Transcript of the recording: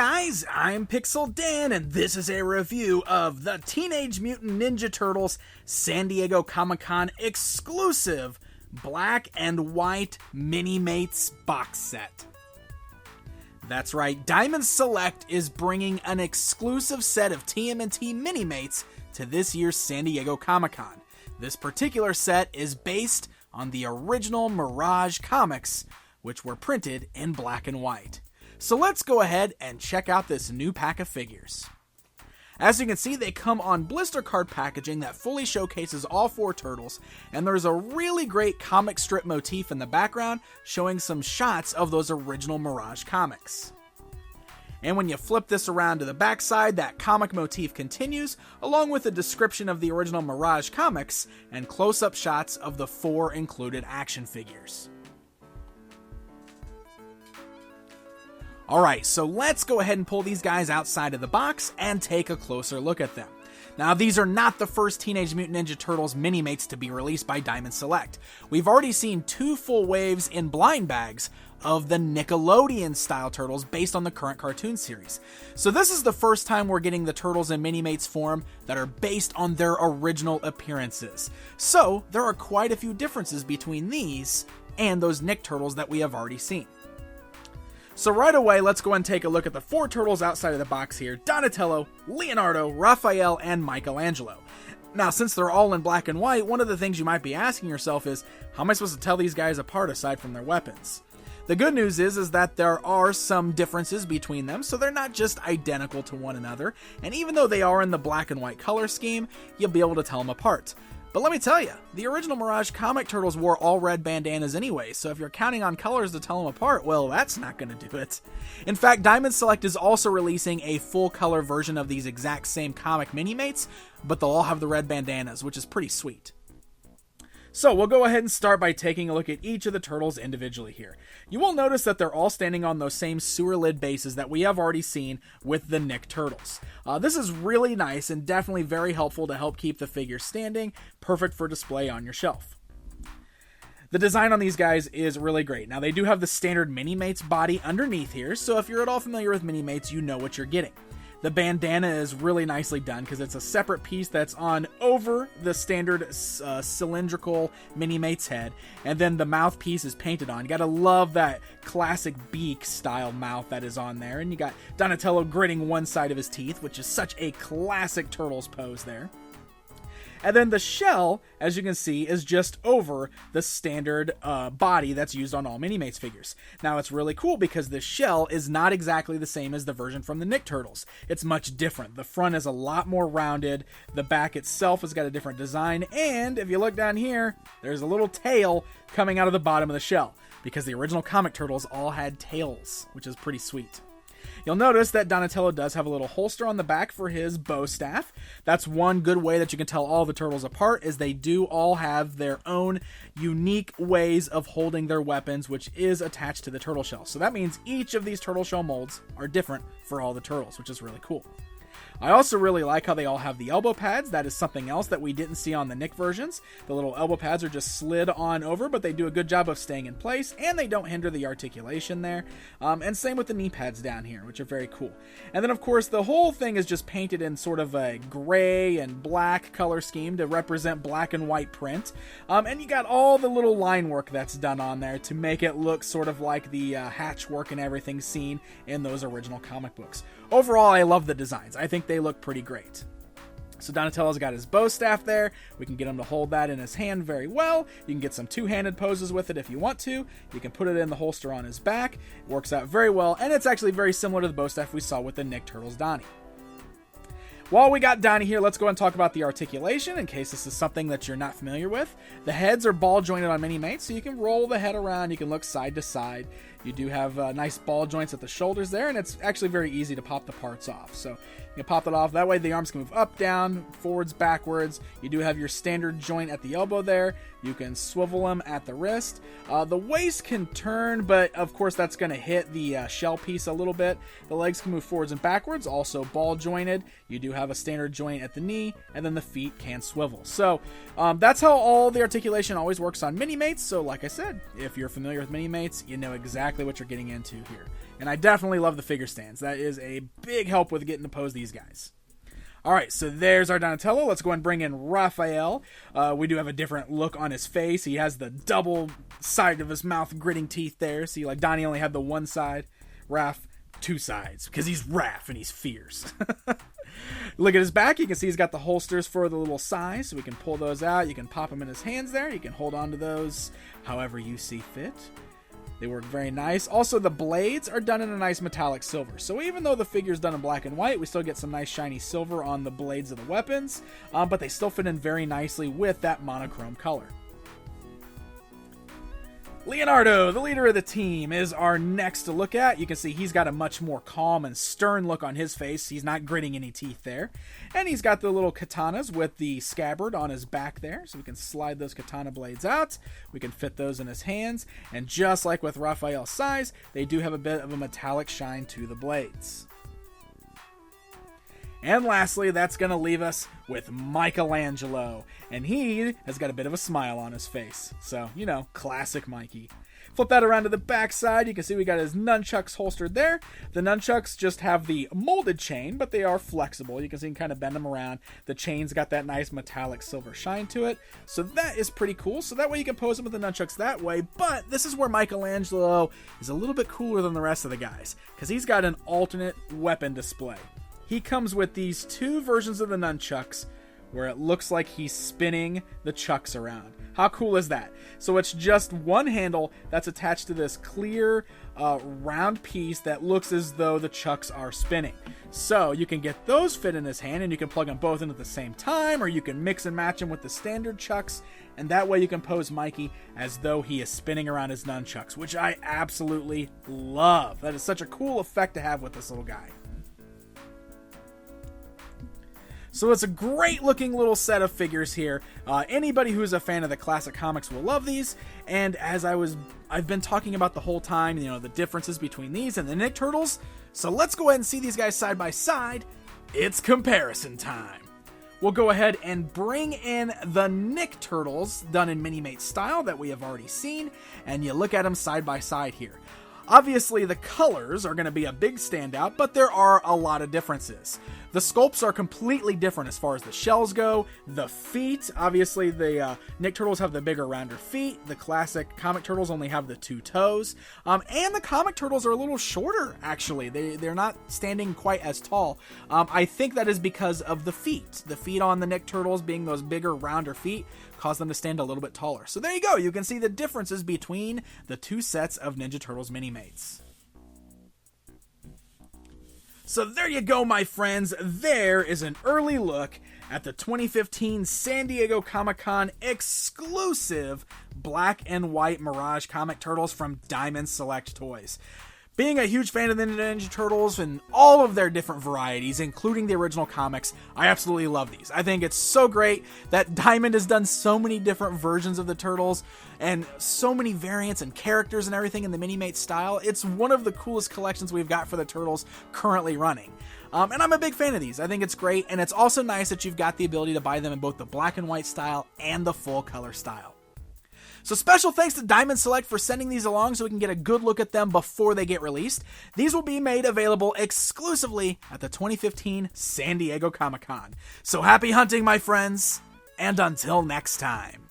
guys, I'm Pixel Dan, and this is a review of the Teenage Mutant Ninja Turtles San Diego Comic-Con exclusive black and white MiniMates box set. That's right, Diamond Select is bringing an exclusive set of TMNT MiniMates to this year's San Diego Comic-Con. This particular set is based on the original Mirage comics, which were printed in black and white. So let's go ahead and check out this new pack of figures. As you can see, they come on blister card packaging that fully showcases all four turtles, and there's a really great comic strip motif in the background showing some shots of those original Mirage comics. And when you flip this around to the backside, that comic motif continues, along with a description of the original Mirage comics and close-up shots of the four included action figures. Alright, so let's go ahead and pull these guys outside of the box and take a closer look at them. Now, these are not the first Teenage Mutant Ninja Turtles Minimates to be released by Diamond Select. We've already seen two full waves in blind bags of the Nickelodeon-style Turtles based on the current cartoon series. So this is the first time we're getting the Turtles in Minimates form that are based on their original appearances. So, there are quite a few differences between these and those Nick Turtles that we have already seen. So right away, let's go and take a look at the four turtles outside of the box here: Donatello, Leonardo, Raphael, and Michelangelo. Now, since they're all in black and white, one of the things you might be asking yourself is, how am I supposed to tell these guys apart aside from their weapons? The good news is that there are some differences between them, so they're not just identical to one another, and even though they are in the black and white color scheme, you'll be able to tell them apart. But let me tell you, the original Mirage comic turtles wore all red bandanas anyway, so if you're counting on colors to tell them apart, well, that's not going to do it. In fact, Diamond Select is also releasing a full color version of these exact same comic Minimates, but they'll all have the red bandanas, which is pretty sweet. So we'll go ahead and start by taking a look at each of the turtles individually here. You will notice that they're all standing on those same sewer lid bases that we have already seen with the Nick Turtles. This is really nice and definitely very helpful to help keep the figure standing, perfect for display on your shelf. The design on these guys is really great. Now, they do have the standard Minimates body underneath here, so if you're at all familiar with Minimates, you know what you're getting. The bandana is really nicely done because it's a separate piece that's on over the standard cylindrical Minimates head, and then the mouthpiece is painted on. You gotta love that classic beak style mouth that is on there, and you got Donatello gritting one side of his teeth, which is such a classic Turtles pose there. And then the shell, as you can see, is just over the standard body that's used on all Minimates figures. Now, it's really cool because the shell is not exactly the same as the version from the Nick Turtles. It's much different. The front is a lot more rounded, the back itself has got a different design, and if you look down here, there's a little tail coming out of the bottom of the shell, because the original comic Turtles all had tails, which is pretty sweet. You'll notice that Donatello does have a little holster on the back for his bow staff. That's one good way that you can tell all the turtles apart, is they do all have their own unique ways of holding their weapons, which is attached to the turtle shell. So that means each of these turtle shell molds are different for all the turtles, which is really cool. I also really like how they all have the elbow pads. That is something else that we didn't see on the Nick versions. The little elbow pads are just slid on over, but they do a good job of staying in place, and they don't hinder the articulation there. And same with the knee pads down here, which are very cool. And then, of course, the whole thing is just painted in sort of a gray and black color scheme to represent black and white print. And you got all the little line work that's done on there to make it look sort of like the hatch work and everything seen in those original comic books. Overall, I love the designs. I think they look pretty great. So Donatello's got his bow staff there. We can get him to hold that in his hand very well. You can get some two-handed poses with it if you want to. You can put it in the holster on his back. It works out very well, and it's actually very similar to the bow staff we saw with the Nick Turtles Donnie. While we got Donnie here, let's go and talk about the articulation, in case this is something that you're not familiar with. The heads are ball jointed on Minimates, so you can roll the head around, you can look side to side. You do have nice ball joints at the shoulders there, and it's actually very easy to pop the parts off. So you can pop it off. That way the arms can move up, down, forwards, backwards. You do have your standard joint at the elbow there. You can swivel them at the wrist. The waist can turn, but of course that's going to hit the shell piece a little bit. The legs can move forwards and backwards, also ball jointed. You do have have a standard joint at the knee, and then the feet can swivel. So that's how all the articulation always works on MiniMates. So like I said, if you're familiar with MiniMates, you know exactly what you're getting into here. And I definitely love the figure stands. That is a big help with getting to pose these guys. All right, so there's our Donatello. Let's go ahead and bring in Raphael. We do have a different look on his face. He has the double side of his mouth gritting teeth there. See, like Donnie only had the one side. Raph, two sides, because he's Raph and he's fierce. Look at his back. You can see he's got the holsters for the little size, so we can pull those out. You can pop them in his hands there. You can hold on to those however you see fit. They work very nice. Also, the blades are done in a nice metallic silver. So even though the figure's done in black and white, we still get some nice shiny silver on the blades of the weapons, but they still fit in very nicely with that monochrome color. Leonardo, the leader of the team, is our next to look at. You can see he's got a much more calm and stern look on his face. He's not gritting any teeth there. And he's got the little katanas with the scabbard on his back there. So we can slide those katana blades out. We can fit those in his hands. And just like with Raphael's size, they do have a bit of a metallic shine to the blades. And lastly, that's going to leave us with Michelangelo. And he has got a bit of a smile on his face. So, you know, classic Mikey. Flip that around to the back side. You can see we got his nunchucks holstered there. The nunchucks just have the molded chain, but they are flexible. You can see you can kind of bend them around. The chain's got that nice metallic silver shine to it. So that is pretty cool. So that way you can pose them with the nunchucks that way. But this is where Michelangelo is a little bit cooler than the rest of the guys, because he's got an alternate weapon display. He comes with these two versions of the nunchucks where it looks like he's spinning the chucks around. How cool is that? So it's just one handle that's attached to this clear round piece that looks as though the chucks are spinning. So you can get those fit in his hand, and you can plug them both in at the same time, or you can mix and match them with the standard chucks, and that way you can pose Mikey as though he is spinning around his nunchucks, which I absolutely love. That is such a cool effect to have with this little guy. So it's a great looking little set of figures here. Anybody who's a fan of the classic comics will love these. And as I've been talking about the whole time, you know, the differences between these and the Nick Turtles. So let's go ahead and see these guys side by side. It's comparison time. We'll go ahead and bring in the Nick Turtles done in MiniMates style that we have already seen. And you look at them side by side here. Obviously, the colors are going to be a big standout, but there are a lot of differences. The sculpts are completely different as far as the shells go. The feet, obviously, the Nick Turtles have the bigger, rounder feet. The classic comic Turtles only have the two toes. And the comic Turtles are a little shorter, actually. They're not standing quite as tall. I think that is because of the feet. The feet on the Nick Turtles being those bigger, rounder feet cause them to stand a little bit taller. So there you go. You can see the differences between the two sets of Ninja Turtles MiniMates. So there you go, my friends. There is an early look at the 2015 San Diego Comic-Con exclusive black and white Mirage Comic Turtles from Diamond Select Toys. Being a huge fan of the Ninja Turtles and all of their different varieties, including the original comics, I absolutely love these. I think it's so great that Diamond has done so many different versions of the Turtles and so many variants and characters and everything in the MiniMates style. It's one of the coolest collections we've got for the Turtles currently running. And I'm a big fan of these. I think it's great, and it's also nice that you've got the ability to buy them in both the black and white style and the full color style. So special thanks to Diamond Select for sending these along so we can get a good look at them before they get released. These will be made available exclusively at the 2015 San Diego Comic-Con. So happy hunting, my friends, and until next time.